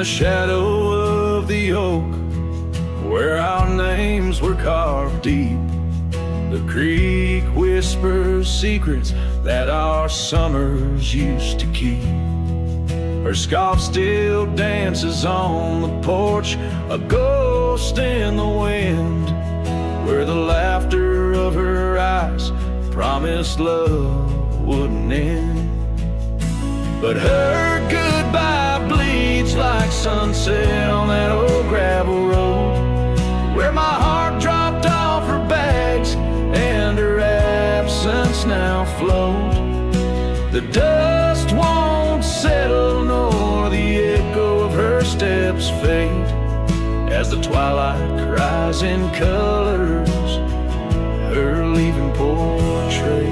the shadow of the oak, where our names were carved deep, the creek whispers secrets that our summers used to keep. Her scarf still dances on the porch, a ghost in the wind, where the laughter of her eyes promised love wouldn't end. But her goodbye bleeds like sunset on that old gravel road, where my heart dropped off her bags and her absence now flowed. The dust won't settle nor the echo of her steps fade, as the twilight cries in colors her leaving portrait.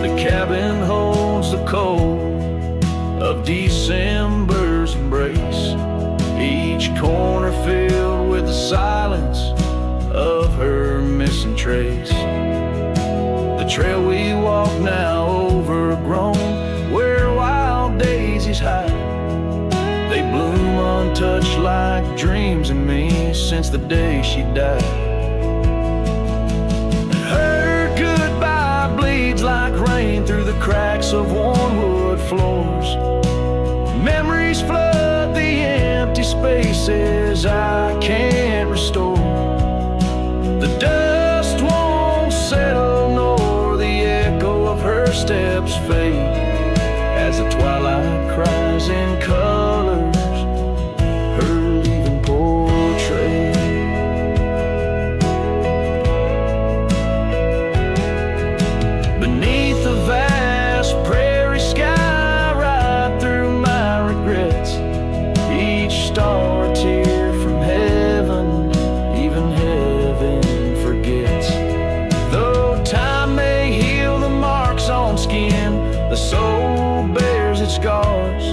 The cabin holds the cold of December's embrace, each corner filled with the silence of her missing trace. The trail we walk now overgrown, where wild daisies hide, they bloom untouched like dreams in me since the day she died. Her goodbye bleeds like rain through the cracks of worn wood floors. Memories flood the empty spaces I can't restore. The dust won't settle nor the echo of her steps fade, as the twilight cries in colors her leaving portrait. Beneath the vast prairie sky, right through my regrets, each star a tear from heaven, even heaven forgets. Though time may heal the marks on skin, the soul bears its scars.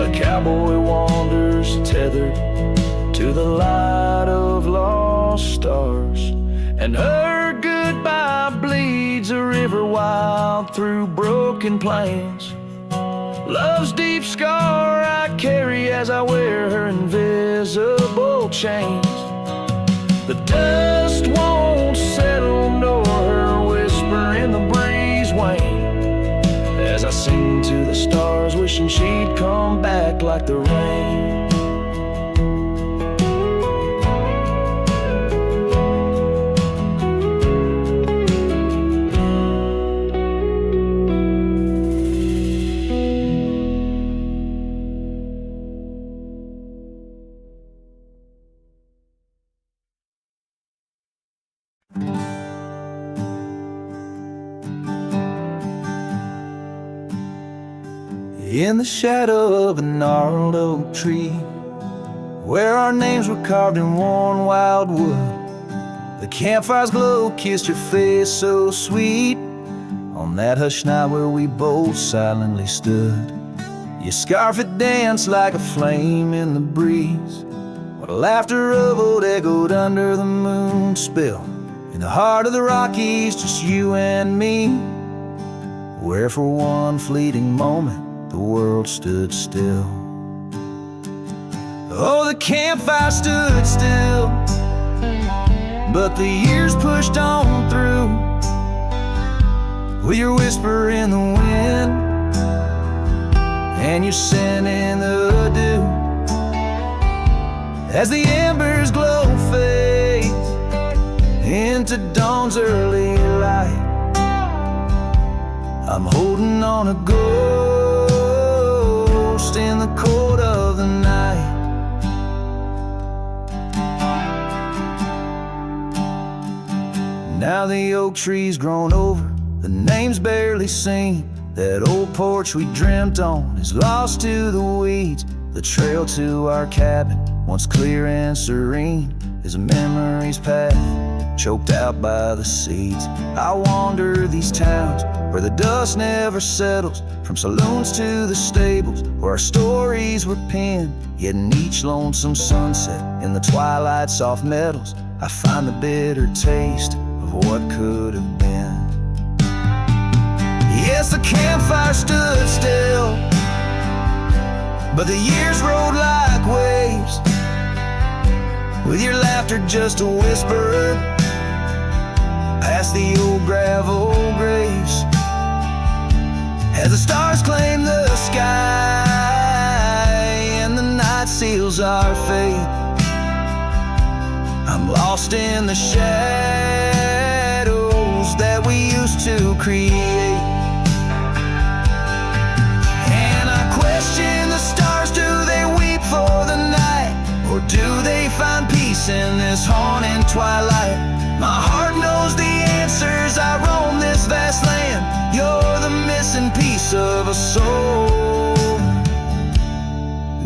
A cowboy wanders tethered to the light of lost stars, and her goodbye bleeds a river wild through broken plains. Love's deep scar I carry as I wear her invisible chains. The dust won't settle nor her whisper in the breeze wane, as I sing to the stars wishing she'd come back like the rain. In the shadow of a gnarled oak tree, where our names were carved in worn wild wood, the campfire's glow kissed your face so sweet, on that hushed night where we both silently stood. Your scarf had danced like a flame in the breeze, while the laughter of old echoed under the moon spill. In the heart of the Rockies, just you and me, where for one fleeting moment the world stood still. Oh, the campfire stood still, but the years pushed on through, with your whisper in the wind and your scent in the dew. As the embers glow fades into dawn's early light, I'm holding on a ghost in the cold of the night. Now the oak tree's grown over, the name's barely seen. That old porch we dreamt on is lost to the weeds. The trail to our cabin, once clear and serene, is a memory's path choked out by the seeds. I wander these towns where the dust never settles, from saloons to the stables where our stories were penned. Yet in each lonesome sunset, in the twilight's soft metals, I find the bitter taste of what could have been. Yes, Yes, the campfire stood still, but the years rolled like waves, with your laughter just a whisper past the old gravel graves. As the stars claim the sky and the night seals our fate, I'm lost in the shadows that we used to create. And I question the stars, do they weep for the night, or do they find peace in this haunting twilight? My heart knows the answers, I roam this vast land. You're the missing piece of a soul,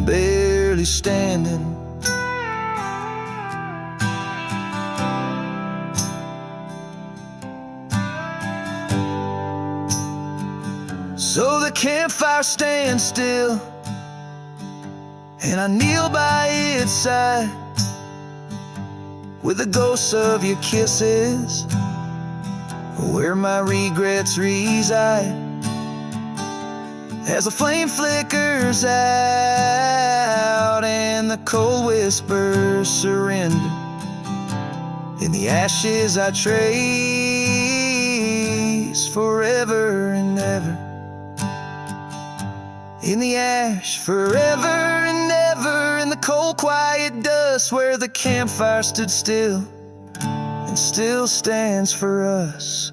barely standing. So the campfire stands still, and I kneel by its side, with the ghosts of your kisses where my regrets reside. As the flame flickers out and the cold whispers surrender, in the ashes I trace forever and ever. In the ash forever and ever, in the cold quiet dust where the campfire stood still and still stands for us.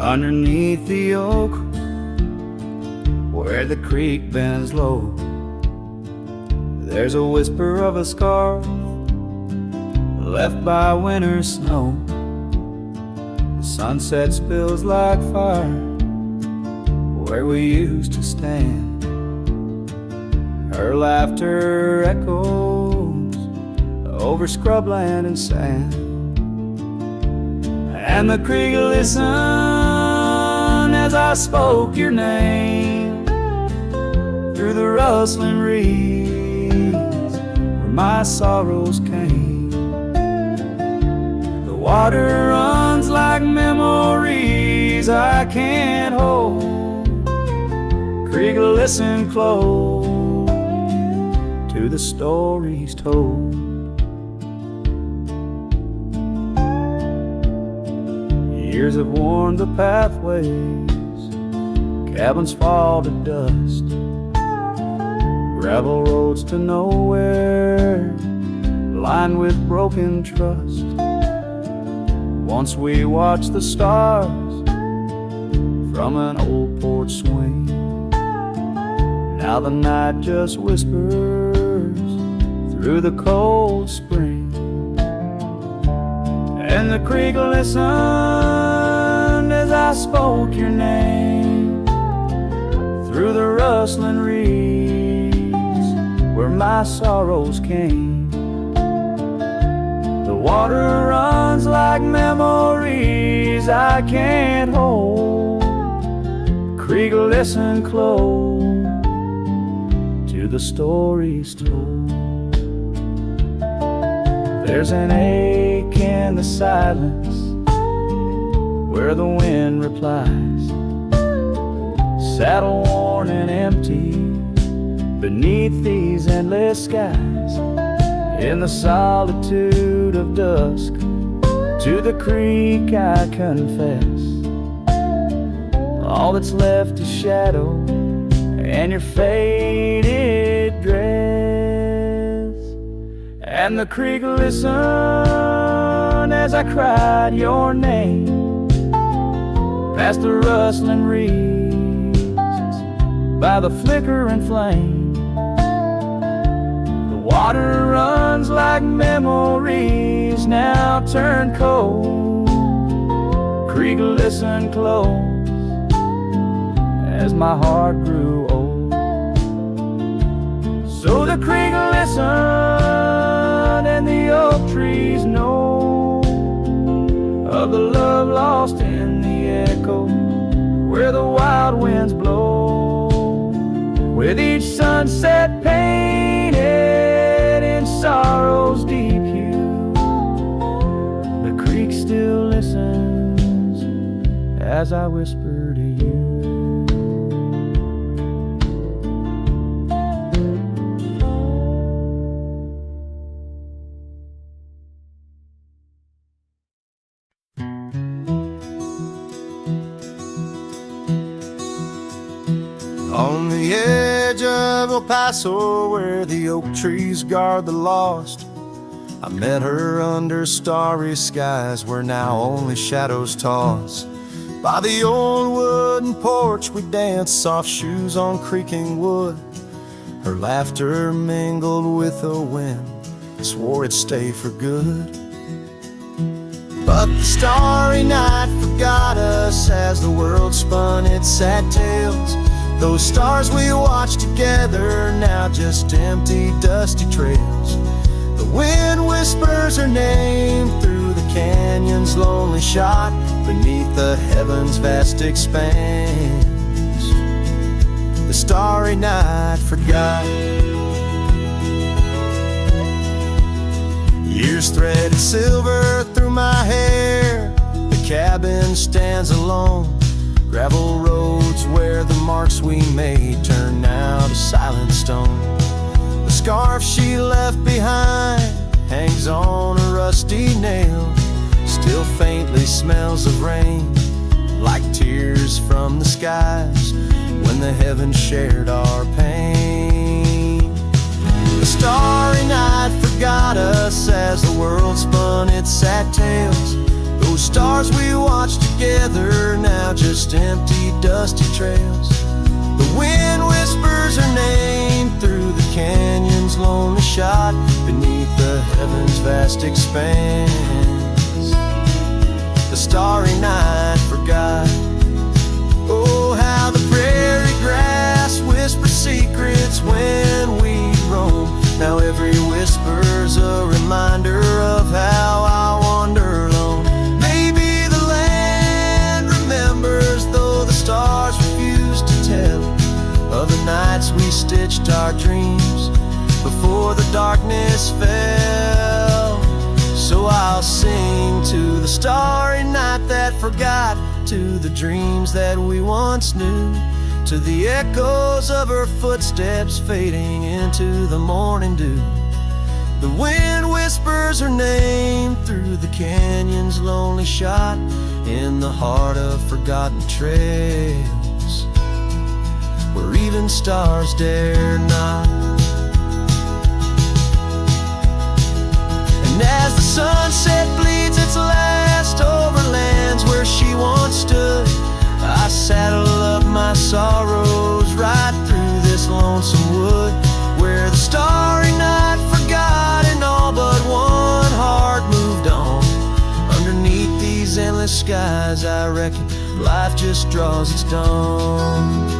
Underneath the oak, where the creek bends low, there's a whisper of a scar left by winter snow. The sunset spills like fire where we used to stand. Her laughter echoes over scrubland and sand, and the creek listened as I spoke your name through the rustling reeds where my sorrows came. The water runs like memories I can't hold. Creek, listen close to the stories told. Years have worn the pathways, cabins fall to dust, gravel roads to nowhere, lined with broken trust. Once we watched the stars from an old porch swing. Now the night just whispers through the cold spring, and the creek listened as I spoke your name through the rustling reeds where my sorrows came. The water runs like memories I can't hold. Creek, listen close to the stories told. There's an ache in the silence where the wind replies, saddle worn and empty beneath these endless skies. In the solitude of dusk, to the creek I confess, all that's left is shadow and your faded dress. And the creek listened as I cried your name past the rustling reeds by the flickering flame. The water runs like memories now turned cold. Creek, listen close as my heart grew old. So the creek listened and the oak trees know of the love lost in the echo where the wild winds blow. with each sunset painted in sorrow's deep hue. The creek still listens as I whisper to you. On the edge of El Paso, where the oak trees guard the lost, I met her under starry skies where now only shadows toss. By the old wooden porch we danced, soft shoes on creaking wood. Her laughter mingled with the wind, swore it'd stay for good. But the starry night forgot us as the world spun its sad tales. Those stars we watched together, now just empty, dusty trails. The wind whispers her name through the canyon's lonely shot, beneath the heaven's vast expanse. The starry night forgot. Years threaded silver through my hair. The cabin stands alone. Gravel roads where the marks we made turn now to silent stone. The scarf she left behind hangs on a rusty nail, still faintly smells of rain, like tears from the skies when the heavens shared our pain. The starry night forgot us as the world spun its sad tales. Those stars we watched together, now just empty, dusty trails. The wind whispers her name through the canyon's lonely shot, beneath the heaven's vast expanse. The starry night forgot. Oh, how the prairie grass whispers secrets when we roam. Now every whisper's a reminder of how I wander alone. Though the stars refuse to tell of the nights we stitched our dreams before the darkness fell. So I'll sing to the starry night that forgot, to the dreams that we once knew, to the echoes of her footsteps fading into the morning dew. The wind whispers her name through the canyon's lonely shot, in the heart of forgotten trails, where even stars dare not. And as the sunset bleeds its last over lands where she once stood, I saddle up my sorrows right through this lonesome wood, where the starry night forgot and all but one heart moved on. Underneath these endless skies, I reckon life just draws its dawn.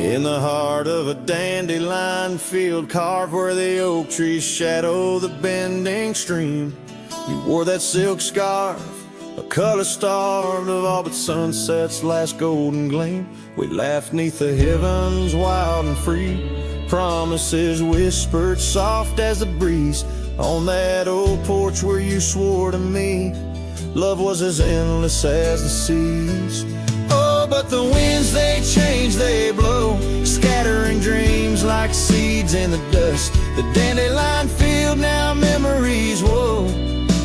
In the heart of a dandelion field, carved where the oak trees shadow the bending stream, you wore that silk scarf, a color starved of all but sunset's last golden gleam. We laughed neath the heavens wild and free, promises whispered soft as the breeze, on that old porch where you swore to me love was as endless as the seas. But the winds, they change, they blow, scattering dreams like seeds in the dust. The dandelion field, now memories, whoa,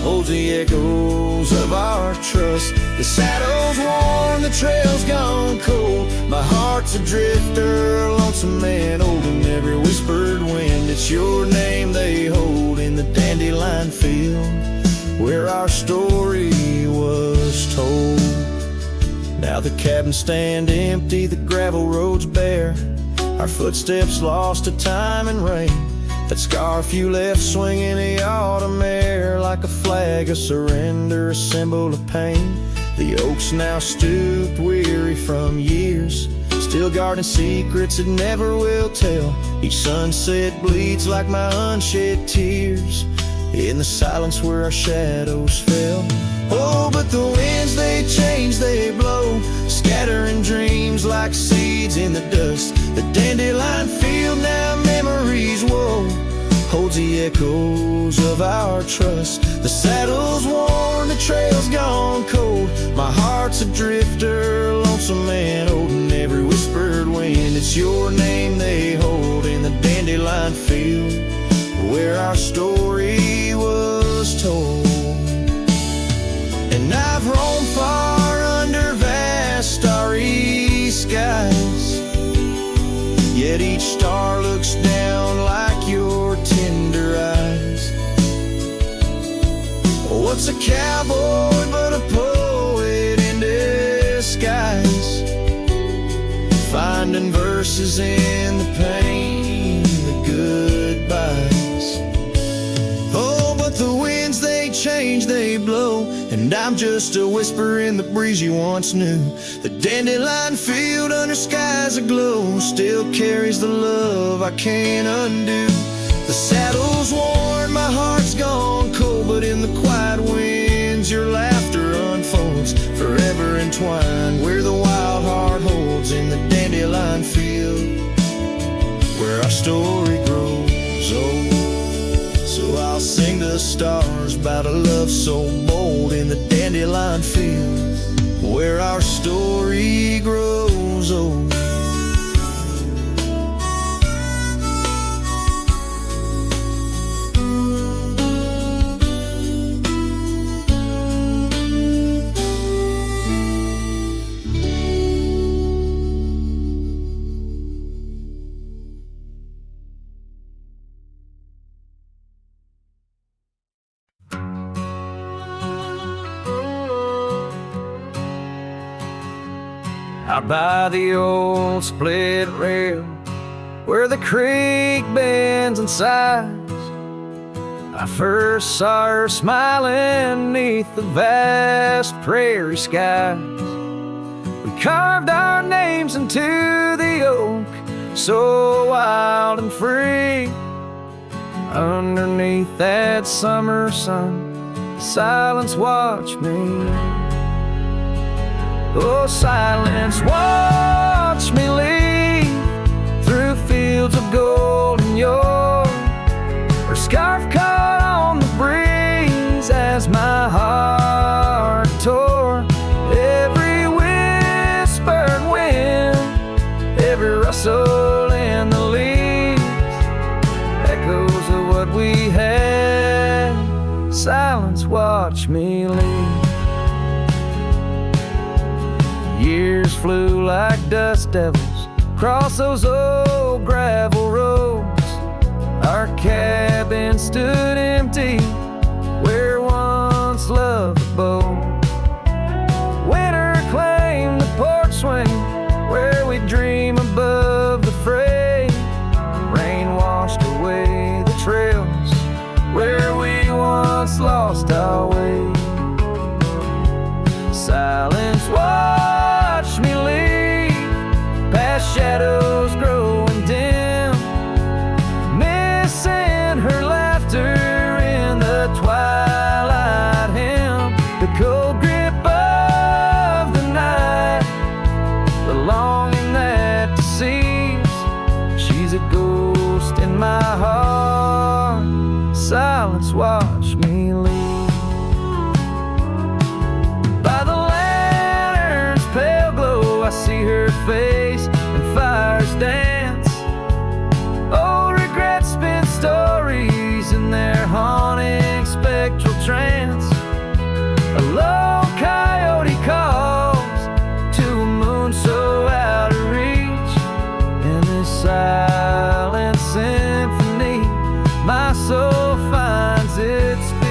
holds the echoes of our trust. The saddle's worn, the trail's gone cold, my heart's a drifter, lonesome and old, and every whispered wind, it's your name they hold in the dandelion field, where our story was told. Now the cabins stand empty, the gravel roads bare, our footsteps lost to time and rain. That scarf you left swinging the autumn air, like a flag of surrender, a symbol of pain. The oak's now stooped, weary from years, still guarding secrets it never will tell. Each sunset bleeds like my unshed tears in the silence where our shadows fell. Oh, but the winds, they change, they blow, scattering dreams like seeds in the dust. The dandelion field now memories woe holds the echoes of our trust. The saddle's worn, the trail's gone cold. My heart's a drifter, lonesome and old, and every whispered wind, it's your name they hold in the dandelion field where our story was told. And I've roamed far under vast starry skies, yet each star looks down like your tender eyes. What's a cowboy but a poet in disguise, finding verses in the pain, the goodbyes. Oh, but the winds, they change, they blow, and I'm just a whisper in the breeze you once knew. The dandelion field under skies aglow still carries the love I can't undo. The saddle's worn, my heart's gone cold, but in the quiet winds your laughter unfolds, forever entwined where the wild heart holds in the dandelion field where our story grows old. So I'll sing the stars about a love so bold in the dandelion field where our story grows old. Out by the old split rail where the creek bends and sighs, I first saw her smiling neath the vast prairie skies. We carved our names into the oak, so wild and free. Underneath that summer sun, silence watched me. Oh, silence, watch me lead through fields of gold and yore. Her scarf caught on the breeze as my heart tore. Every whispered wind, every rustle in the leaves, echoes of what we had. Silence, watch me lead. Years flew like dust devils across those old gravel roads. Our cabin stood empty where once loved abode. Winter claimed the porch swing where we dream above the fray. Rain washed away the trails where we once lost our way. Silence, watch me lead past shadows growing dim, missing her laughter in the twilight hymn. The cold grip of the night, the longing that deceives. She's a ghost in my heart. Silence, watch me lead. I see her face and fires dance. Old regrets spin stories in their haunting spectral trance. A lone coyote calls to a moon so out of reach. In this silent symphony, my soul finds its speech.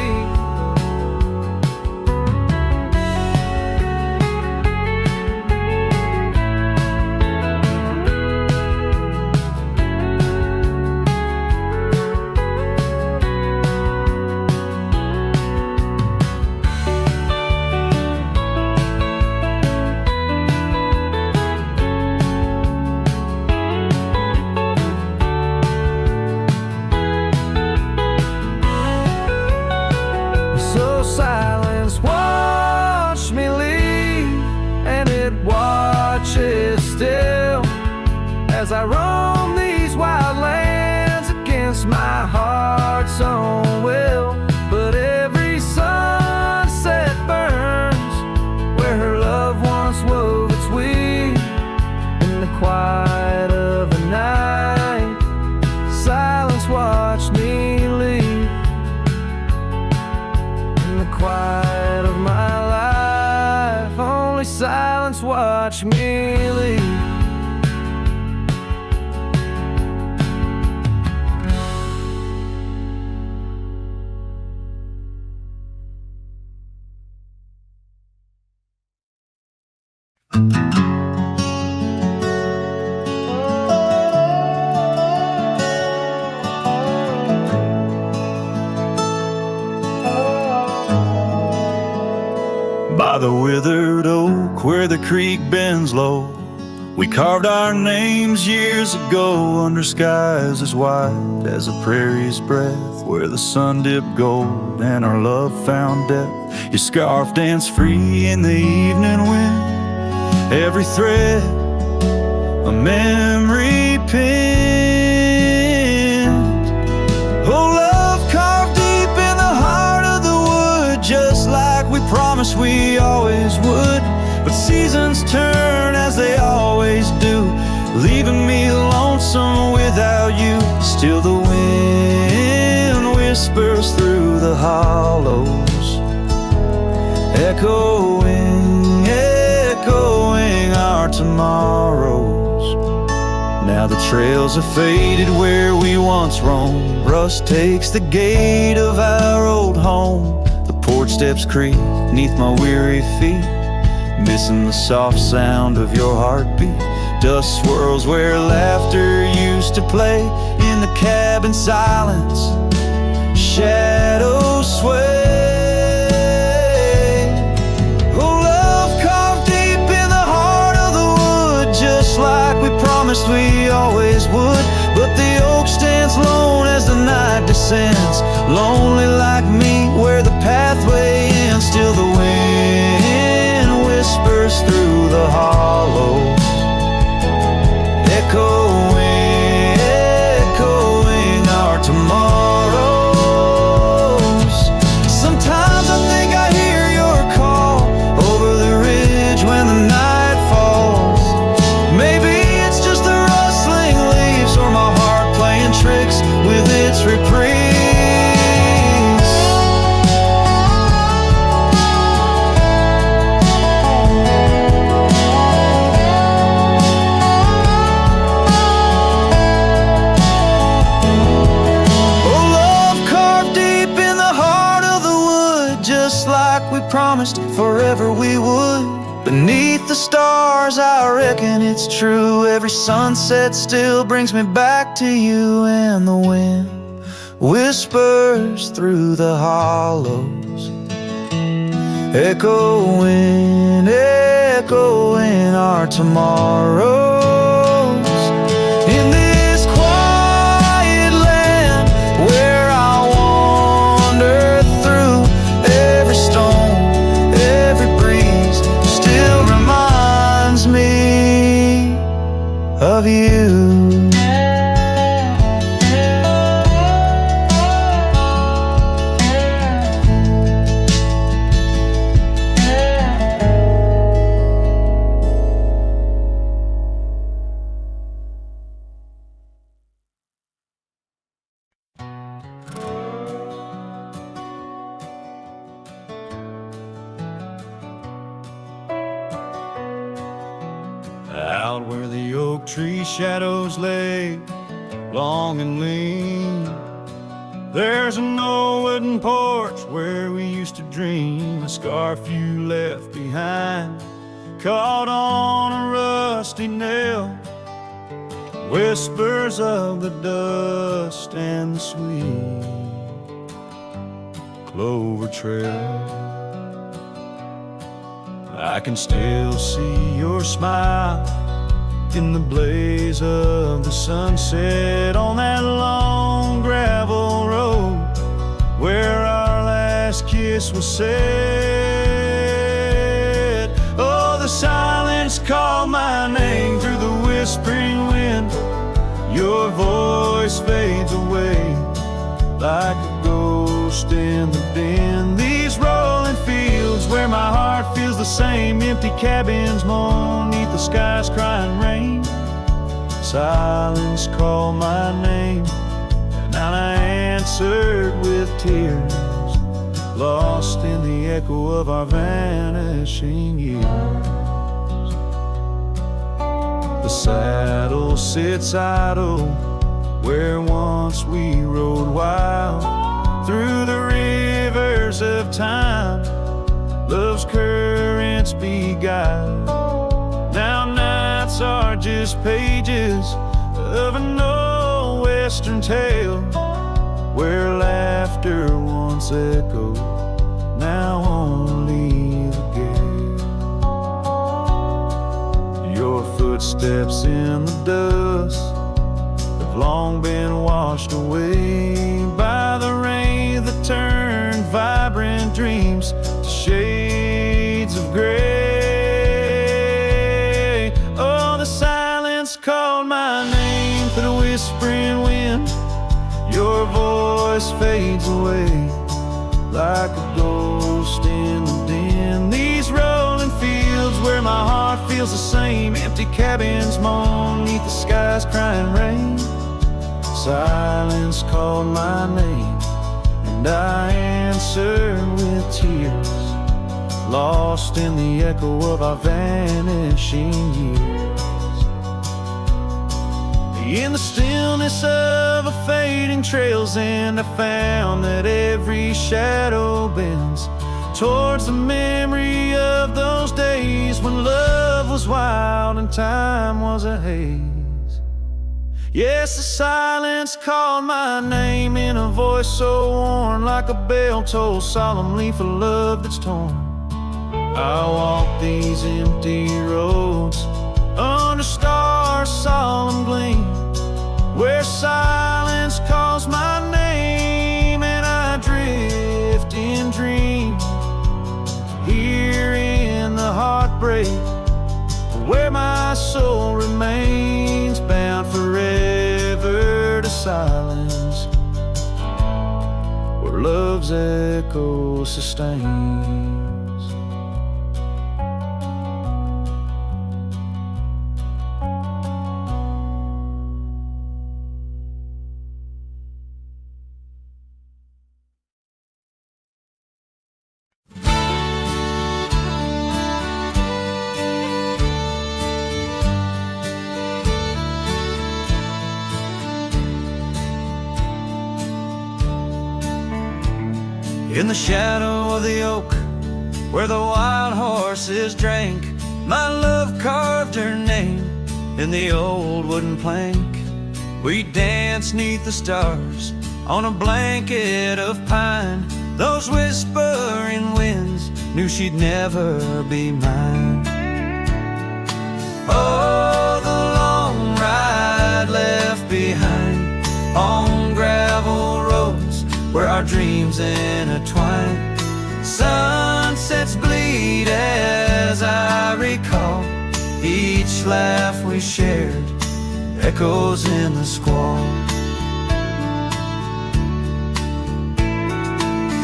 watches still as I roam these wild lands against my heart's own will. But every sunset burns where her love once wove its weave. In the quiet of the night, silence watched me leave. In the quiet of my life, only silence watched me leave. By the withered oak where the creek bends low, we carved our names years ago under skies as wide as a prairie's breath, where the sun dipped gold and our love found depth. Your scarf danced free in the evening wind, every thread a memory pinned. Oh, love carved deep in the heart of the wood, just like we promised we always would. But seasons turn as they always do, leaving me lonesome without you. Still the wind whispers through the hollows, echoing, echoing our tomorrows. Now the trails have faded where we once roamed, rust takes the gate of our old home. The porch steps creak neath my weary feet, missing the soft sound of your heartbeat. Dust swirls where laughter used to play, in the cabin silence shadows sway. Oh, love carved deep in the heart of the wood, just like we promised we always would. But the oak stands lone as the night descends, lonely like me where the pathway ends. Still the wind whispers through the hollows, echoing, echoing our tomorrows. Sometimes I think I hear your call over the ridge when the night falls. Maybe it's just the rustling leaves or my heart playing tricks with its reprise. Promised forever we would. Beneath the stars, I reckon it's true. Every sunset still brings me back to you, and the wind whispers through the hollows, echoing, echoing our tomorrows. In this quiet land where I wander through, every stone, me of you. Out where the oak tree shadows lay, long and lean, there's an old wooden porch where we used to dream. A scarf you left behind, caught on a rusty nail, whispers of the dust and the sweet clover trail. I can still see your smile in the blaze of the sunset on that long gravel road where our last kiss was said. Oh, the silence called my my name through the whispering wind. Your voice fades away like a ghost in the din. These rolling fields where my heart feels the same, empty cabins moan neath the sky's crying rain. Silence called my name, and I answered with tears, lost in the echo of our vanishing years. The saddle sits idle where once we rode wild, through the rivers of time love's currents beguiled. Now nights are just pages of an old western tale, where laughter once echoed, now only the gale. Your footsteps in the dust have long been washed away by the rain that turned vibrant dreams to shades of gray. Oh, the silence called my name through the whispering wind. Your voice fades away like a ghost in the din. These rolling fields where my heart feels the same, empty cabins moan neath the sky's crying rain. Silence called my name, and I answered with tears, lost in the echo of our vanishing years. In the stillness of a fading trail's end, I found that every shadow bends towards the memory of those days when love was wild and time was a haze. Yes, the silence called my name in a voice so worn, like a bell toll solemnly for love that's torn. I walk these empty roads under stars' solemn gleam, where silence calls my name and I drift in dreams. Here in the heartbreak, where my soul remains bound forever to silence, where love's echo sustains. In the shadow of the oak, where the wild horses drank, my love carved her name in the old wooden plank. We danced 'neath the stars on a blanket of pine. Those whispering winds knew she'd never be mine. Oh, the long ride left behind on gravel roads where our dreams intertwine. Sunsets bleed as I recall each laugh we shared, echoes in the squall.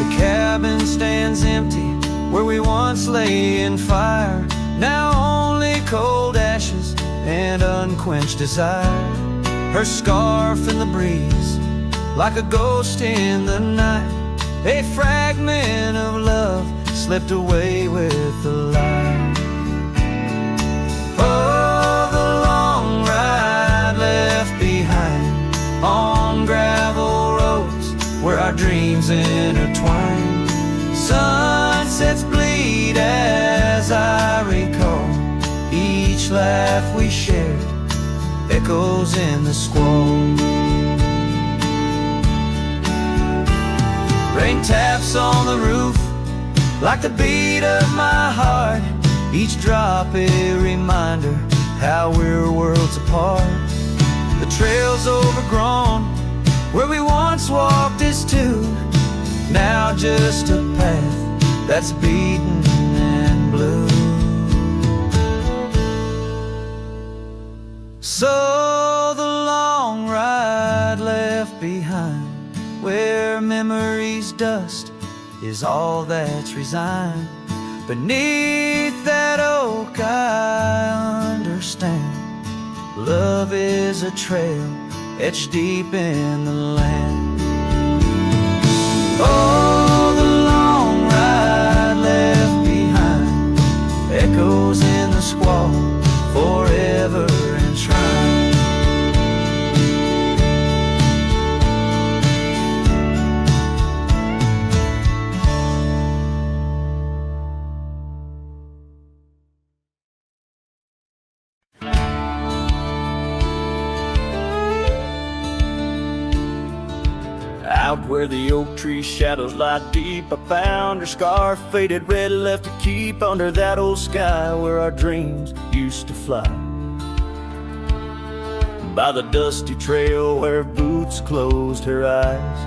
The cabin stands empty where we once lay in fire, now only cold ashes and unquenched desire. Her scarf in the breeze, like a ghost in the night, a fragment of love slipped away with the light. Oh, the long ride left behind on gravel roads where our dreams intertwine. Sunsets bleed as I recall each laugh we shared, echoes in the squall. Rain taps on the roof like the beat of my heart, each drop a reminder how we're worlds apart. The trail's overgrown where we once walked as two, now just a path that's beaten and blue. as dust is all that's resigned. Beneath that oak I understand, love is a trail etched deep in the land. Oh, the long ride left behind echoes in the squall, forever enshrined. Out where the oak tree shadows lie deep, I found her scarf, faded red, left to keep under that old sky where our dreams used to fly. By the dusty trail where boots closed her eyes,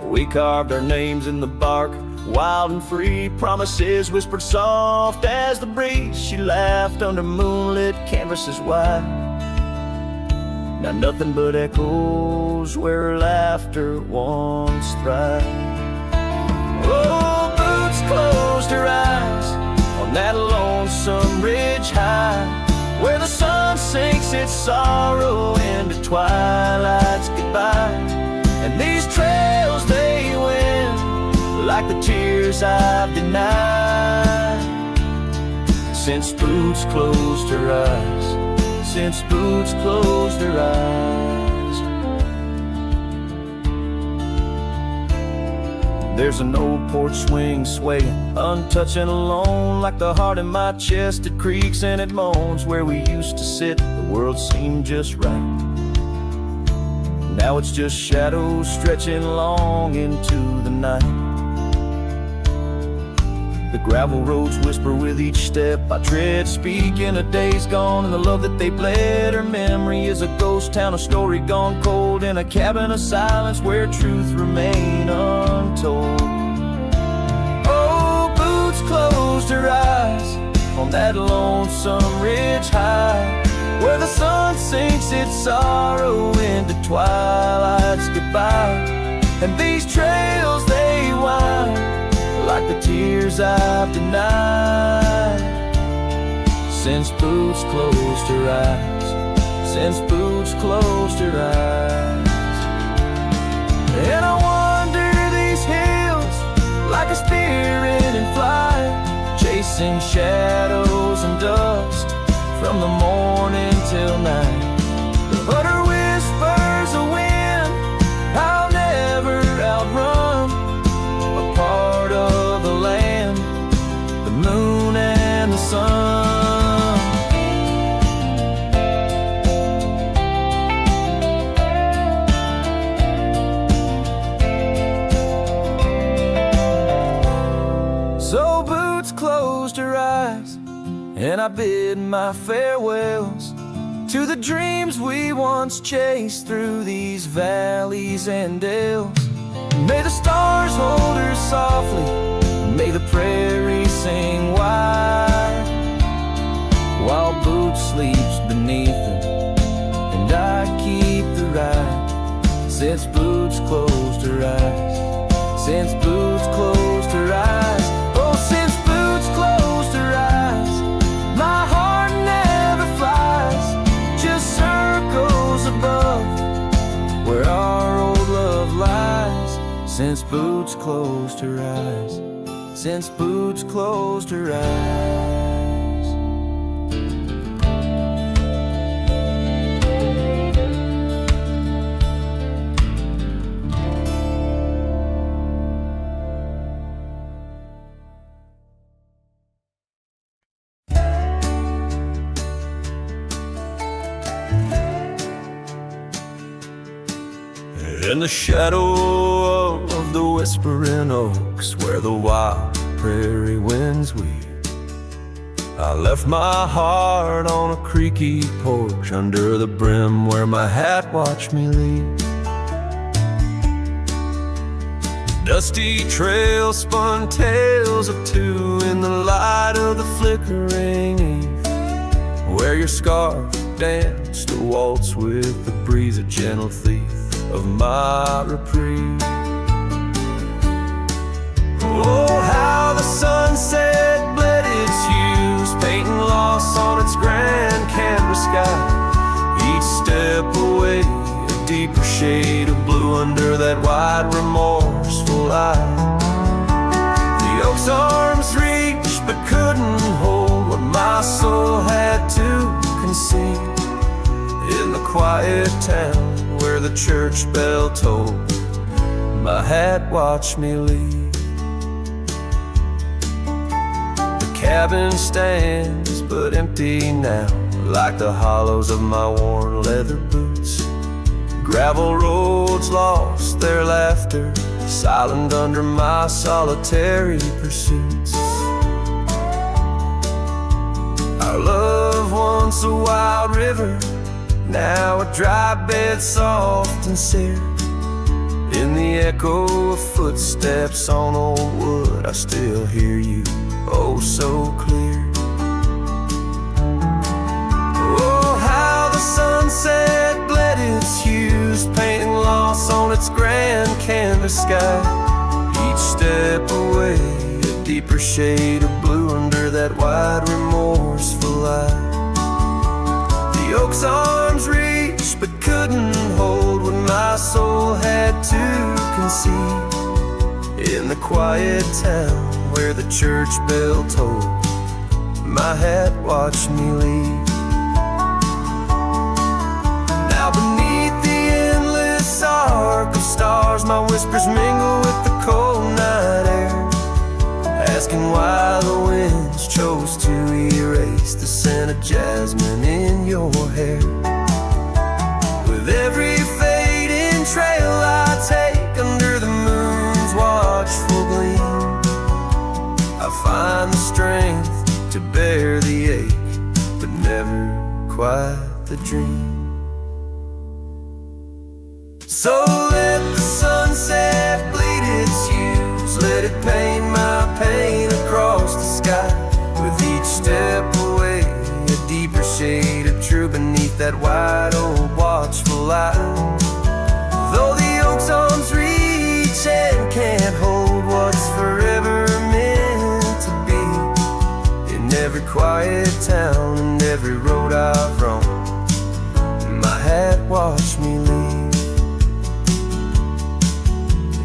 we carved our names in the bark, wild and free, promises whispered soft as the breeze. She laughed under moonlit canvases wide, now nothing but echoes where her laughter once thrived. Oh, boots closed her eyes on that lonesome ridge high, where the sun sinks its sorrow into twilight's goodbye. And these trails they win like the tears I've denied, since boots closed her eyes, since boots closed her eyes. There's an old porch swing swaying, untouched and alone, like the heart in my chest. It creaks and it moans. Where we used to sit, the world seemed just right. Now it's just shadows stretching long into the night. The gravel roads whisper with each step I tread, speaking of days gone and the love that they bled. Her memory is a ghost town, a story gone cold, in a cabin of silence where truth remain untold. Oh, boots closed her eyes on that lonesome ridge high, where the sun sinks its sorrow into twilight's goodbye. And these trails they wind like the tears I've denied, since boots closed her eyes, since boots closed her eyes. And I wander these hills like a spirit in flight, chasing shadows and dust from the morning till night. But her whispers a wind I'll never outrun, a part of the land, the moon and the sun. So boots closed her eyes, and I bid my farewells to the dreams we once chased through these valleys and dales. May the stars hold her softly, may the prairie sing wide, while boots sleeps beneath them, and I keep the ride. Since boots closed her eyes, since boots closed her eyes, oh, since boots closed her eyes, my heart never flies, just circles above where our old love lies. Since boots closed her eyes, since boots closed her eyes. In the shadow of the whispering oaks, where the wild prairie winds weep, I left my heart on a creaky porch under the brim where my hat watched me leave. Dusty trail spun tales of two in the light of the flickering eve, where your scarf danced a waltz with the breeze, a gentle thief of my reprieve. Oh, how the sunset bled its hues, painting loss on its grand canvas sky. Each step away, a deeper shade of blue under that wide, remorseful eye. The oak's arms reached but couldn't hold what my soul had to conceal. In the quiet town where the church bell tolled, my hat watched me leave. The cabin stands but empty now, like the hollows of my worn leather boots. Gravel roads lost their laughter, silent under my solitary pursuits. Our love, once a wild river, now a dry bed, soft and sere. In the echo of footsteps on old wood, I still hear you, oh so clear. Oh, how the sunset bled its hues, painting loss on its grand canvas sky. Each step away, a deeper shade of blue under that wide, remorseful eye. The oak's arms reached but couldn't hold what my soul had to conceive. In the quiet town where the church bell tolled, my hat watched me leave. Now beneath the endless arc of stars, my whispers mingle with the cold night air, asking why the winds chose to erase the scent of jasmine in your hair. With every fading trail I take under the moon's watchful gleam, I find the strength to bear the ache, but never quite the dream. So let the sunset bleed its hues, let it paint my pain across the sky. With each step away, a deeper shade of true beneath that wide old watchful eye. Though the oak's arms reach and can't hold what's forever meant to be, in every quiet town and every road I've roamed, my hat watched me leave.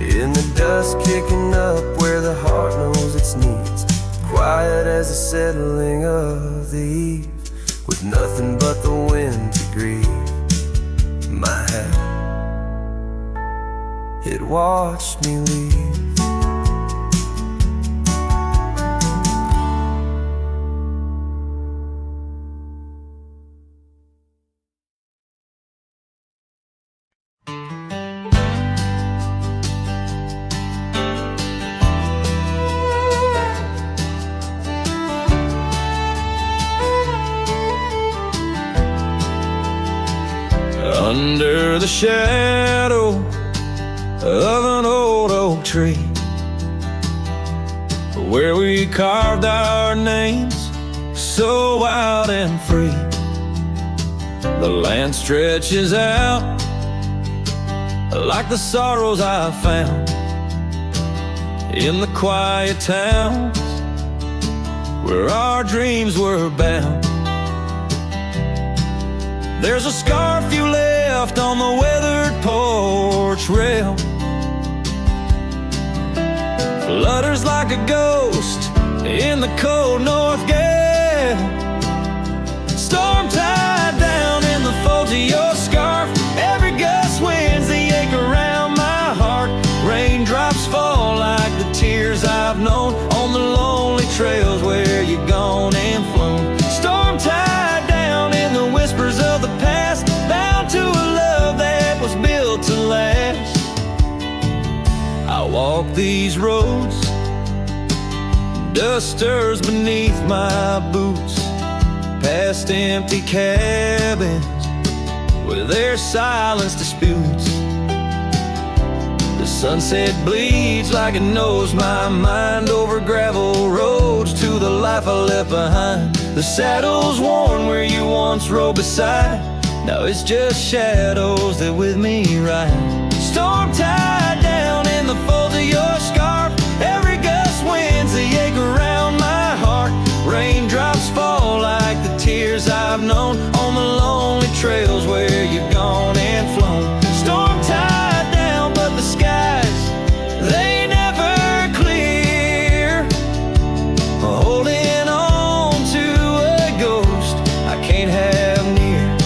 In the dust kicking up where the heart knows its needs, quiet as the settling of the eve, with nothing but the wind to grieve, my hat, it watched me leave. Under the shadow of an old oak tree, where we carved our names so wild and free, the land stretches out like the sorrows I found in the quiet towns where our dreams were bound. There's a scarf you left on the weathered porch rail, flutters like a ghost in the cold north gale. Storm tied down in the folds of your scarf, every gust winds the ache around my heart. Raindrops fall like the tears I've known on the lonely trails where you've gone and flown. Storm tied down in the whispers of the past, bound to a love that was built to last. I walk these roads, dust stirs beneath my boots, past empty cabins with their silence disputes. The sunset bleeds like it knows my mind over gravel roads to the life I left behind. The saddle's worn where you once rode beside, Now it's just shadows that with me rise. Storm tied down in the folds of your scarf. Every gust winds the ache around my heart. Raindrops fall like the tears I've known on the lonely trails where you've gone and flown. Storm tied down, but the skies, they never clear. Holding on to a ghost I can't have near.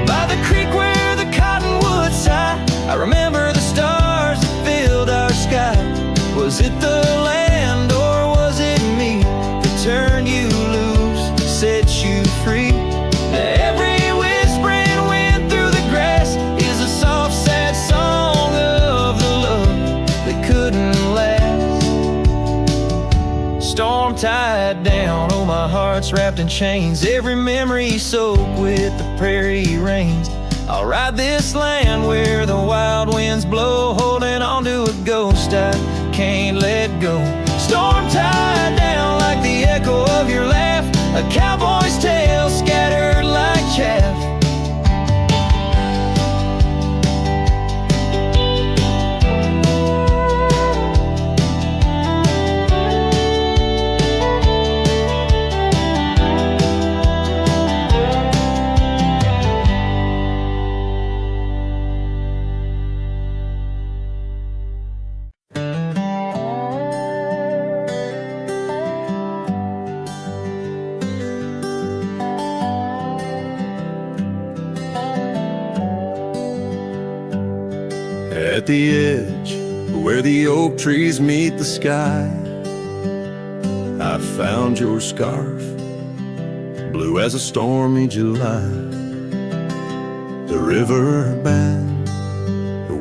By the creek where the cottonwoods sigh, I remember the stars that filled our sky. Was it the land or was it me that turned you loose, set you free? Every whispering wind through the grass is a soft, sad song of the love that couldn't last. Storm tied down, oh my heart's wrapped in chains. Every memory soaked with the prairie rains. I'll ride this land where the wild winds blow, holding on to a ghost I can't let go. Storm tied down like the echo of your laugh, a cowboy's tale scattered like chaff. At the edge where the oak trees meet the sky, I found your scarf, blue as a stormy July. The river band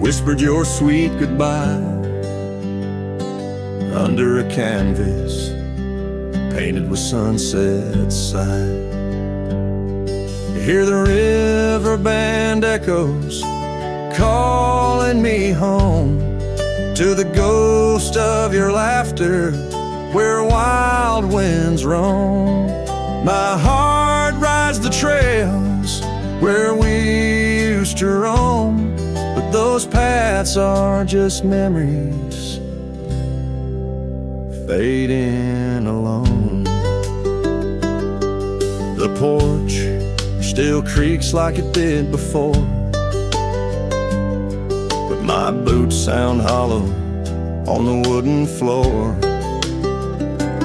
whispered your sweet goodbye under a canvas painted with sunset sight. You hear the river band echoes calling me home to the ghost of your laughter where wild winds roam. My heart rides the trails where we used to roam, but those paths are just memories fading alone. The porch still creaks like it did before, my boots sound hollow on the wooden floor.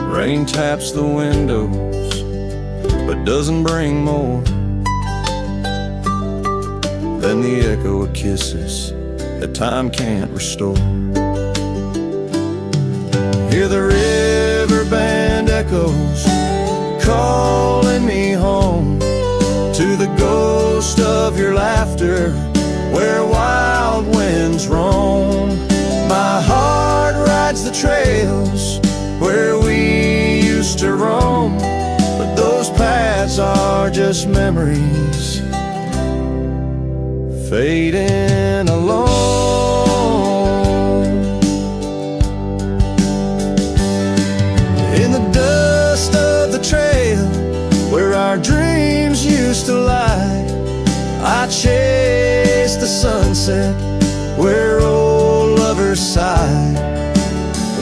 Rain taps the windows, but doesn't bring more than the echo of kisses that time can't restore. Hear the river band echoes calling me home to the ghost of your laughter where wild winds roam. My heart rides the trails where we used to roam, but those paths are just memories fading alone. In the dust of the trail where our dreams used to lie, I chase the sunset where old lovers sigh,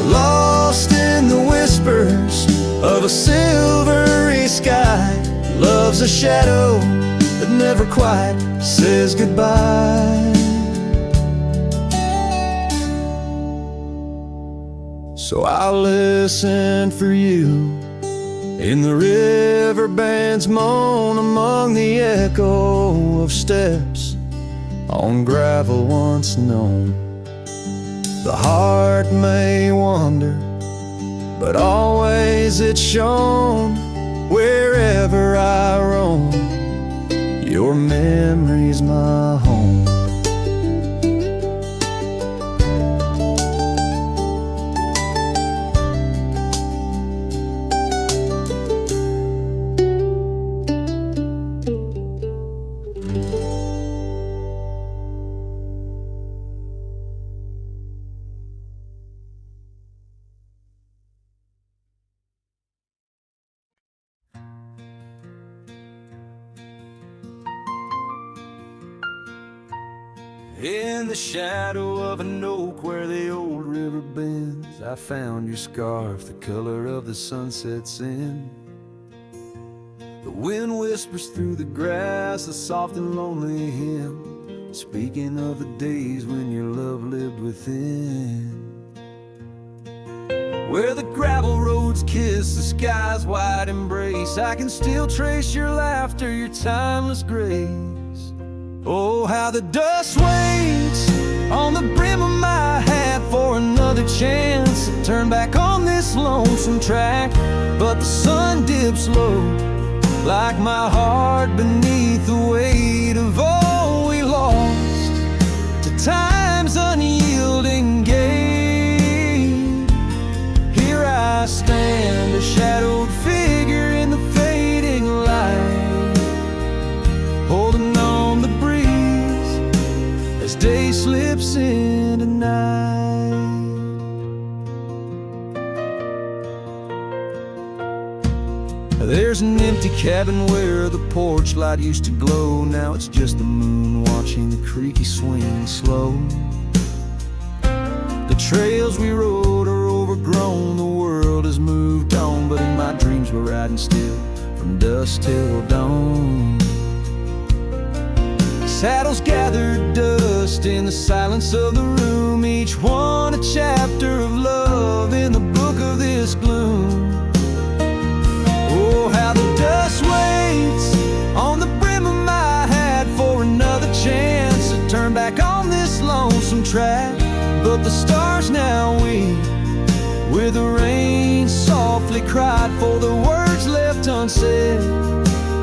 lost in the whispers of a silvery sky. Love's a shadow that never quite says goodbye. So I'll listen for you in the river band's moan, among the echo of steps on gravel once known. The heart may wander, but always it's shown wherever I roam. Your memory's my home. In the shadow of an oak where the old river bends, I found your scarf, the color of the sunset's in. The wind whispers through the grass, a soft and lonely hymn, speaking of the days when your love lived within. Where the gravel roads kiss the sky's wide embrace, I can still trace your laughter, your timeless grace. Oh, how the dust waits on the brim of my hat for another chance to turn back on this lonesome track. But the sun dips low, like my heart beneath the weight of all we lost to time's unyielding gate. Here I stand, a shadowed figure in the fading light, holding on the breeze as day slips into night. There's an empty cabin where the porch light used to glow. Now it's just the moon watching the creaky swing slow. The trails we rode are overgrown, the world has moved on, but in my dreams we're riding still from dusk till dawn. Saddles gathered dust in the silence of the room, each one a chapter of love in the book of this gloom. Oh, how the dust waits on the brim of my hat for another chance to turn back on this lonesome track. But the stars now weep where the rain softly cried for the words left unsaid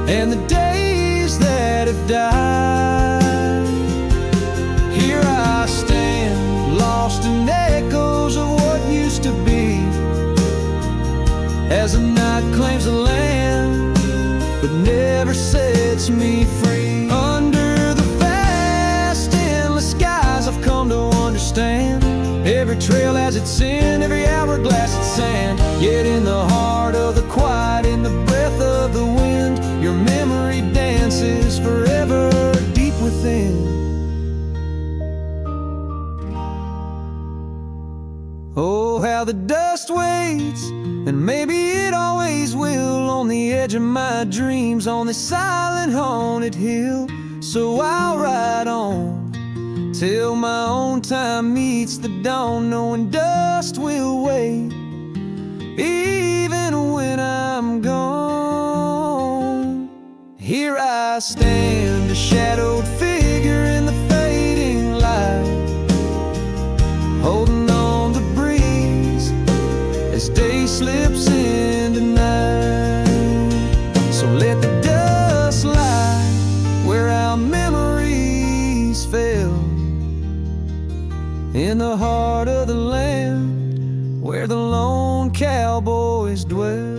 and the days that have died. Here I stand, lost in echoes of what used to be, as the night claims the land, but never sets me free. Under the vast, endless skies I've come to understand, every trail has its sin, every hourglass its sand. Yet in the heart of the quiet, in the breath of the wind, your memory dances forever deep within. Oh, how the dust waits, and maybe it always will, on the edge of my dreams, on this silent haunted hill. So I'll ride on till my own time meets the dawn, knowing dust will wait even when I'm gone. Here I stand, a shadowed figure in the fading light, holding on the breeze as day slips into night. So let the dust lie where our memories fell, in the heart of the land where the lone cowboys dwell.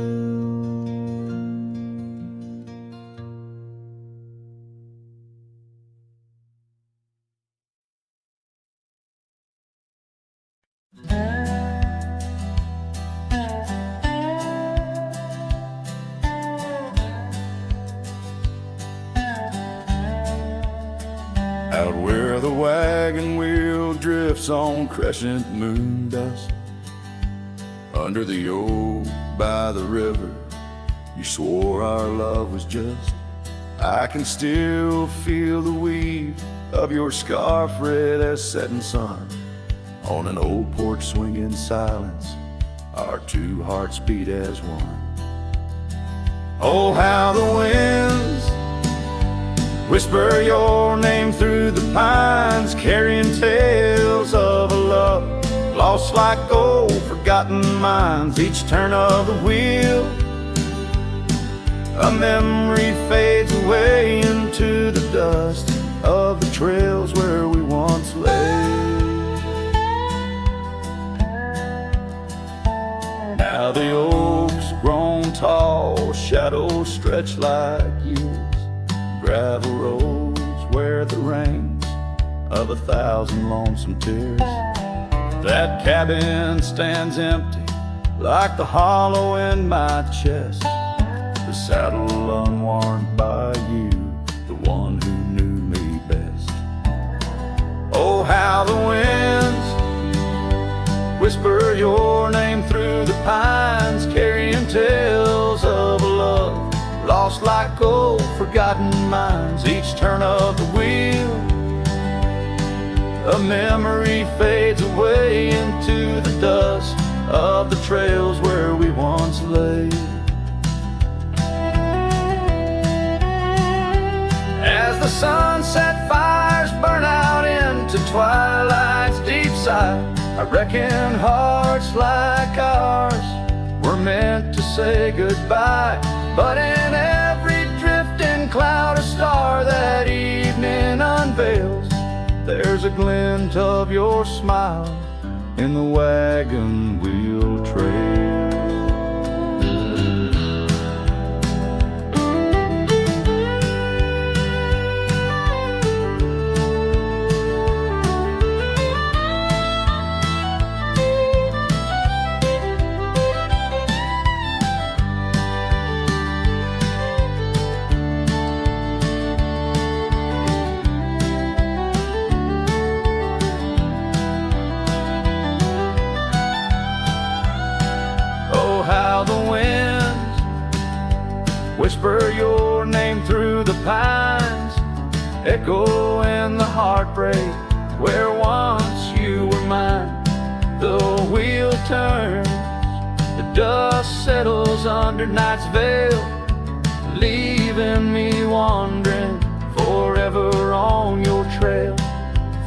Out where the wagon wheel drifts on crescent moon dust, under the oak by the river, you swore our love was just. I can still feel the weave of your scarf red as setting sun, on an old porch swing in silence, our two hearts beat as one. Oh, how the winds whisper your name through the pines, carrying tales of a love lost like old forgotten mines. Each turn of the wheel, a memory fades away into the dust of the trails where we once lay. Now the oaks grown tall, shadows stretch like years, gravel roads where the rains of 1,000 lonesome tears. That cabin stands empty like the hollow in my chest, the saddle unworn by you, the one who knew me best. how the winds whisper your name through the pines, carrying tales of a love lost like old forgotten mines. Each turn of the wheel, a memory fades away into the dust of the trails where we once lay. As the sunset fires burn out into twilight's deep side, I reckon hearts like ours were meant to say goodbye. But in every drifting cloud a star that evening unveils, there's a glint of your smile in the wagon wheel trail. Whisper your name through the pines, echo in the heartbreak where once you were mine. The wheel turns, the dust settles under night's veil, leaving me wandering forever on your trail.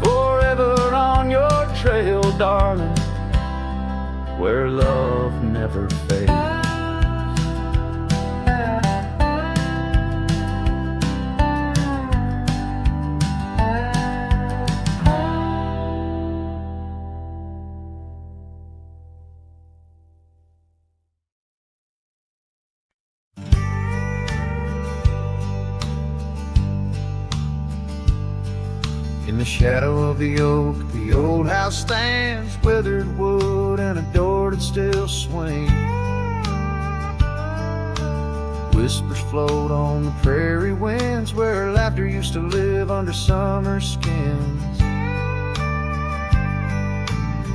Forever on your trail, darling, where love never fades. In the shadow of the oak, the old house stands, weathered wood and a door that still swings. Whispers float on the prairie winds, where laughter used to live under summer skins.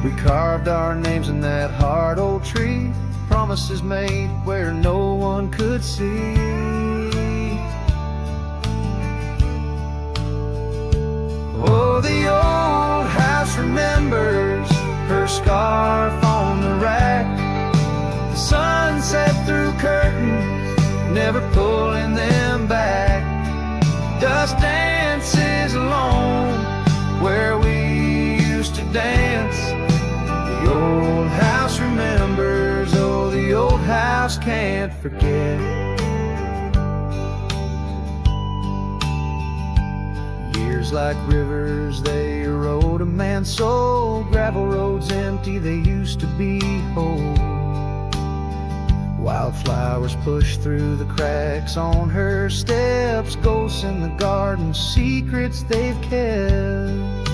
We carved our names in that hard old tree, promises made where no one could see. Oh, the old house remembers her scarf on the rack, the sunset through curtains, never pulling them back. Dust dances alone where we used to dance. The old house remembers, oh, the old house can't forget. Like rivers, they erode a man's soul. Gravel roads empty, they used to be whole. Wildflowers push through the cracks on her steps, ghosts in the garden, secrets they've kept.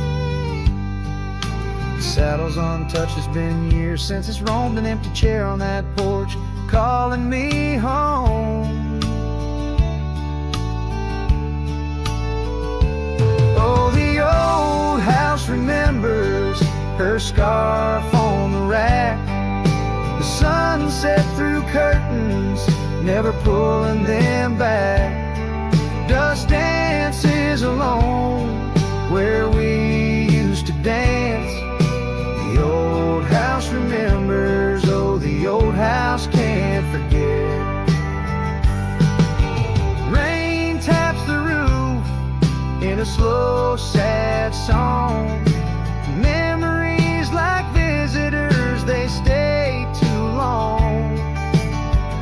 The saddle's untouched, it's been years since it's roamed, an empty chair on that porch calling me home. Oh, the old house remembers her scarf on the rack, the sunset through curtains, never pulling them back. Dust dances alone where we used to dance. The old house remembers, oh, the old house can't forget. Rain taps the roof in a slow, sad song. Memories like visitors, they stay too long.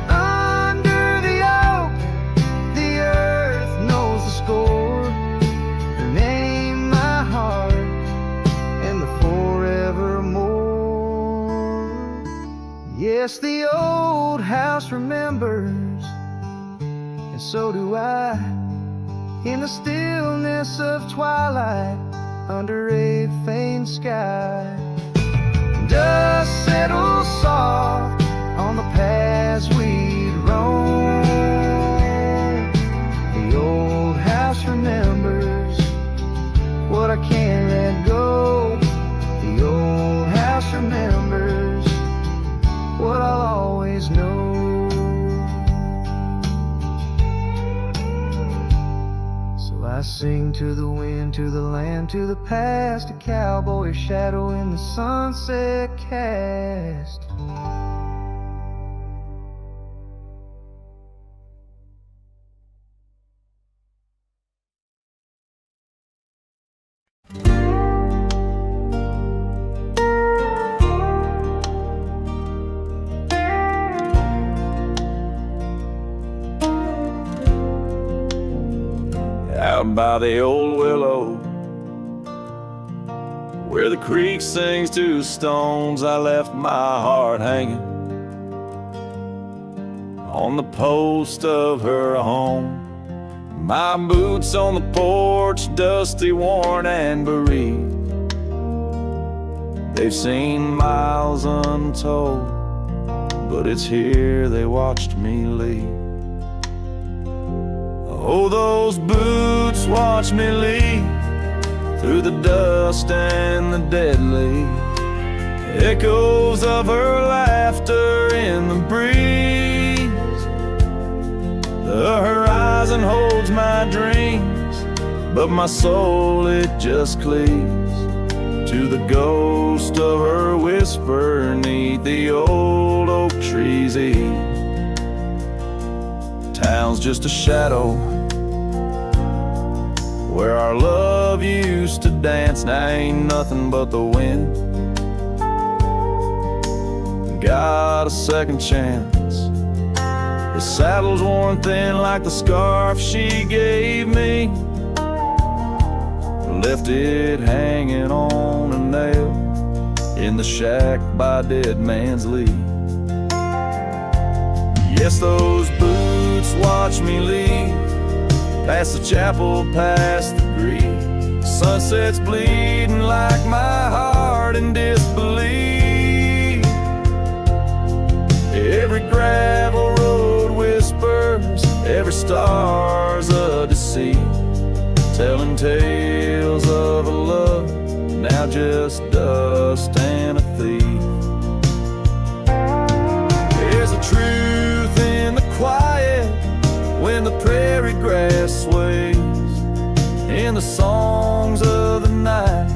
Under the oak, the earth knows the score. Her name, my heart, and the forevermore. Yes, the old house remembers, and so do I. In the stillness of twilight, under a faint sky, dust settles soft on the paths we'd roam. The old house remembers what I can't let go. sing to the wind, to the land, to the past, a cowboy shadow in the sunset cast. Out by the old willow, where the creek sings to stones, I left my heart hanging on the post of her home. My boots on the porch, dusty, worn, and bereaved. They've seen miles untold, but it's here they watched me leave. Oh, those boots watch me leave through the dust and the dead leaves. Echoes of her laughter in the breeze. The horizon holds my dreams, but my soul, it just cleaves to the ghost of her whisper 'neath the old oak tree's eaves. Town's just a shadow where our love used to dance. Now ain't nothing but the wind. Got a second chance. The saddle's worn thin like the scarf she gave me. Left it hanging on a nail in the shack by Dead Man's Leave. Yes, those boots watch me leave, past the chapel, past the green. Sunset's bleeding like my heart in disbelief. Every gravel road whispers, every star's a deceit, telling tales of a love now just dust and a thief. There's a truth in the quiet when the prairie grass sways, in the songs of the night,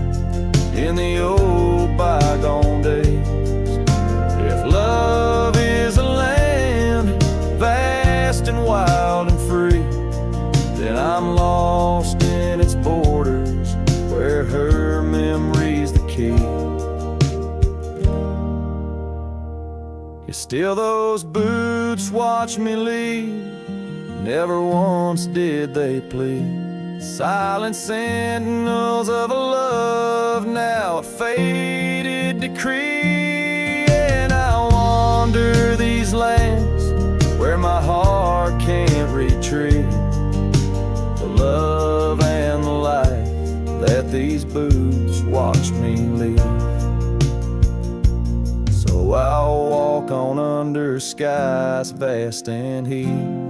in the old bygone days. If love is a land vast and wild and free, then I'm lost in its borders, where her memory's the key. Yet still those boots watch me leave, never once did they plead. Silent sentinels of a love, now a faded decree. And I wander these lands where my heart can't retreat the love and the life that these boots watch me leave. So I'll walk on under skies vast and heat,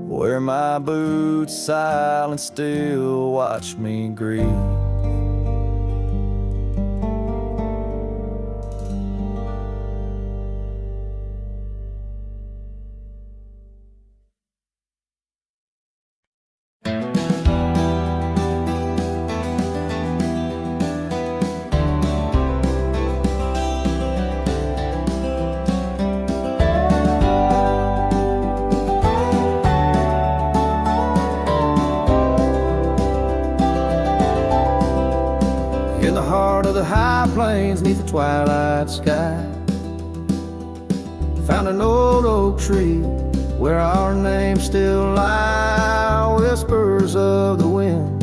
where my boots silent still watch me grieve. The high plains neath the twilight sky, found an old oak tree where our names still lie. Whispers of the wind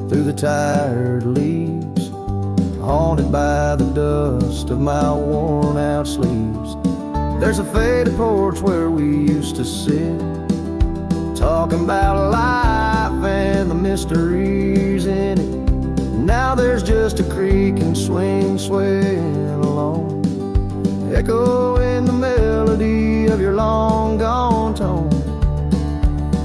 through the tired leaves, haunted by the dust of my worn out sleeves. There's a faded porch where we used to sit, talking about life and the mysteries in it. Now there's just a creak and swing swaying along, echoing the melody of your long gone tone.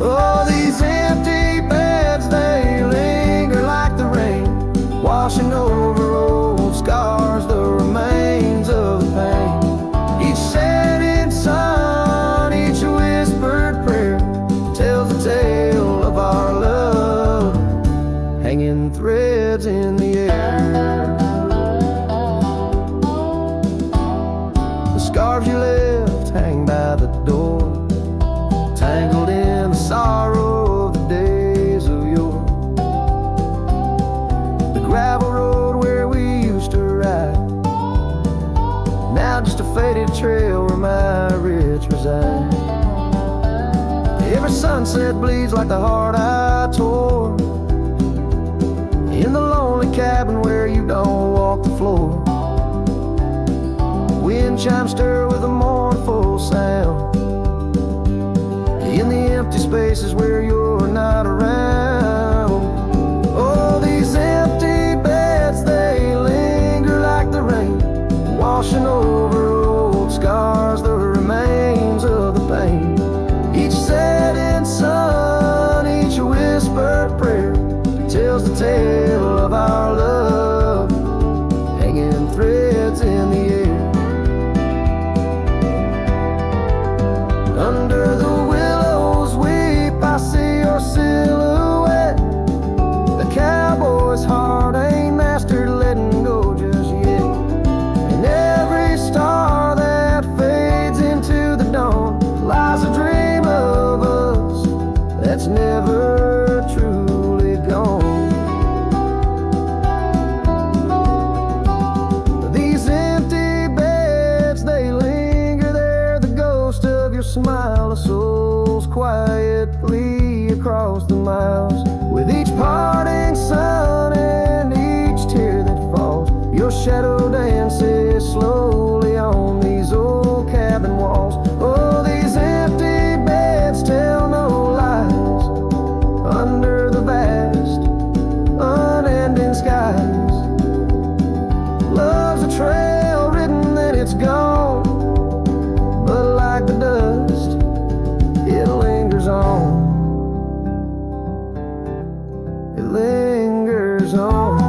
Oh, these empty beds, they linger like the rain, washing over old scars, the remains of the pain. Each setting sun, each whispered prayer tells the tale of our love. back door, tangled in the sorrow of the days of yore. The gravel road where we used to ride, now just a faded trail where my rich reside. Every sunset bleeds like the heart I tore, in the lonely cabin where you don't walk the floor. Wind chimes stir with a mournful sound, in the empty spaces where you're not around. Oh, these empty beds, they linger like the rain, washing over old scars, the remains of the pain. Each setting sun, each whispered prayer tells the tale of our love, hanging threads in the air. Under the willows weep, I see your silhouette. The cowboy's heart ain't mastered letting go just yet. And every star that fades into the dawn lies a dream of us that's never truly gone. These empty beds, they linger there, the ghost of your smile, a soul's quietly across the miles. With each parting sun and each tear that falls, your shadow dances slowly on these old cabin walls. Oh, these empty beds tell no lies, under the vast, unending skies. Love's a trail written and it's gone, but like the dust, it lingers on. It lingers on.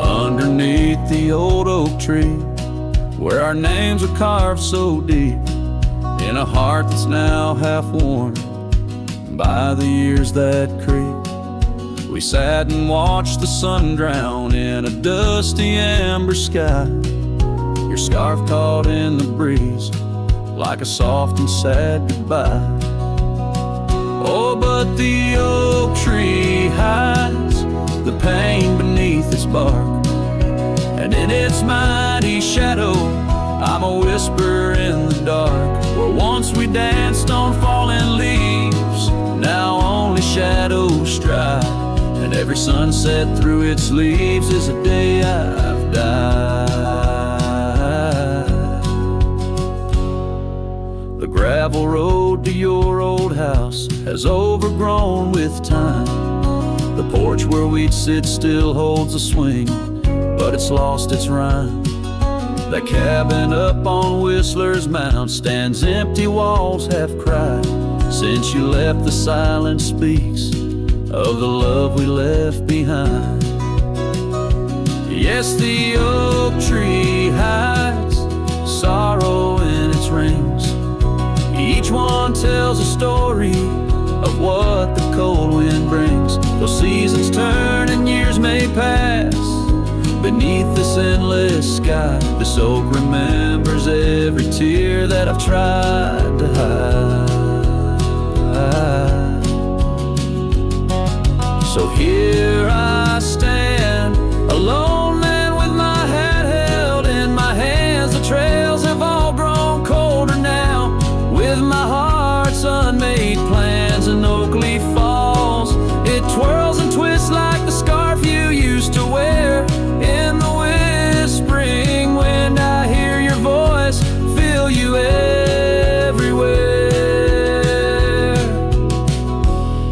Underneath the old oak tree, where our names are carved so deep, in a heart that's now half worn by the years that creep, we sat and watched the sun drown in a dusty amber sky. Your scarf caught in the breeze like a soft and sad goodbye. Oh, but the oak tree hides the pain beneath its bark, and in its mighty shadow I'm a whisper in the dark. Where once we danced on falling leaves, now only shadows stride, and every sunset through its leaves is a day I've died. The gravel road to your old house has overgrown with time. The porch where we'd sit still holds a swing, but it's lost its rhyme. That cabin up on Whistler's Mound stands empty, walls half cried. Since you left, the silence speaks of the love we left behind. Yes, the oak tree hides sorrow in its rings. Each one tells a story of what the cold wind brings. Though seasons turn and years may pass, beneath this endless sky, this oak remembers every tear that I've tried to hide. So here I stand, a lone man with my hat held in my hands. The trails have all grown colder now, with my heart's unmade plans. And oak leaf falls, it twirls and twists like the scarf you used to wear. In the whispering wind I hear your voice, feel you everywhere.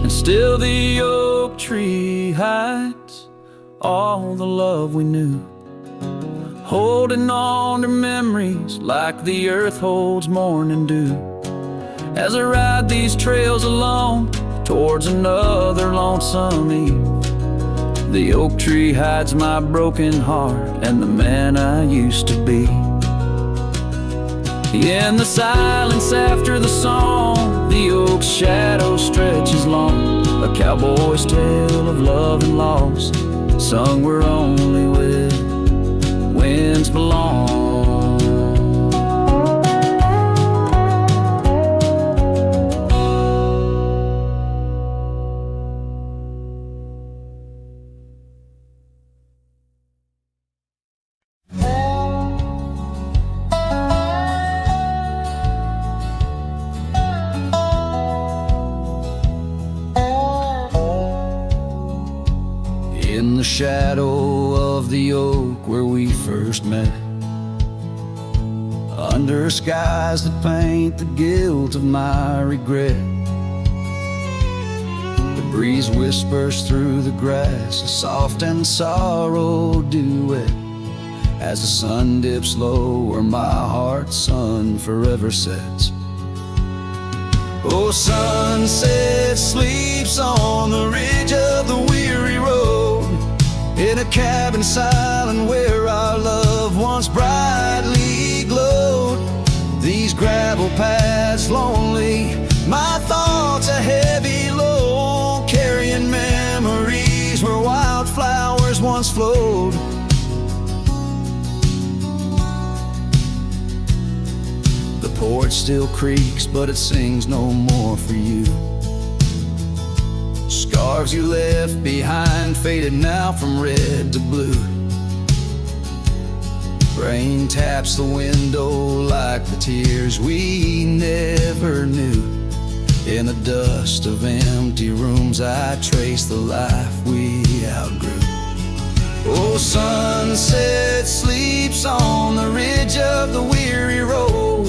And still the oak tree hides all the love we knew, holding on to memories like the earth holds morning dew. As I ride these trails alone, towards another lonesome eve. The oak tree hides my broken heart and the man I used to be. In the silence after the song, the oak's shadow stretches long, a cowboy's tale of love and loss, sung where only winds belong. In the shadow of the oak where we first met, under skies that paint the guilt of my regret, the breeze whispers through the grass a soft and sorrow duet. As the sun dips low where my heart's sun forever sets. Oh, sunset sleeps on the ridge of the weary road, in a cabin silent where our love once brightly glowed. These gravel paths lonely, my thoughts a heavy load, carrying memories where wildflowers once flowed. The porch still creaks, but it sings no more for you. Scarves you left behind faded now from red to blue. Rain taps the window like the tears we never knew. In the dust of empty rooms I trace the life we outgrew. Oh, sunset sleeps on the ridge of the weary road,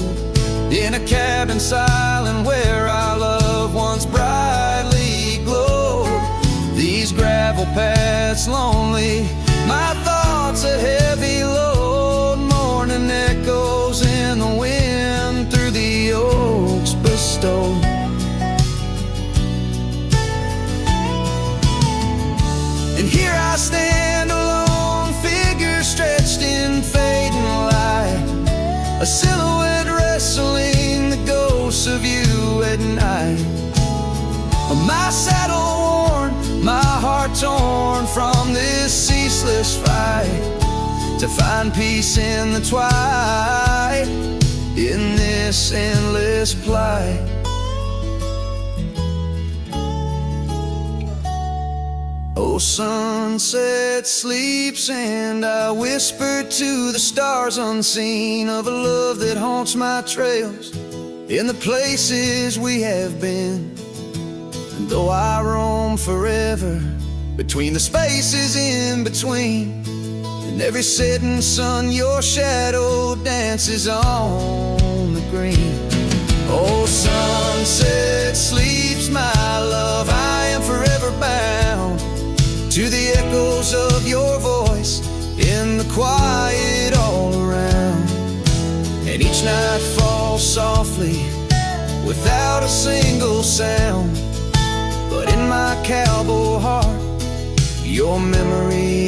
in a cabin silent where our love once brightly glowed. These gravel paths lonely, my thoughts a heavy load, mourning echoes in the wind through the oaks bestowed. And here I stand, a lone figure stretched in fading light, a silhouette wrestling the ghosts of you at night. My saddle worn, my heart torn from this ceaseless fight, to find peace in the twilight, in this endless plight. Oh, sunset sleeps and I whisper to the stars unseen of a love that haunts my trails in the places we have been. And though I roam forever between the spaces in between, in every setting sun your shadow dances on the green. Oh, sunset sleeps my love, I am forever bound to the echoes of your voice in the quiet all around. And each night falls softly without a single sound, but in my cowboy heart your memory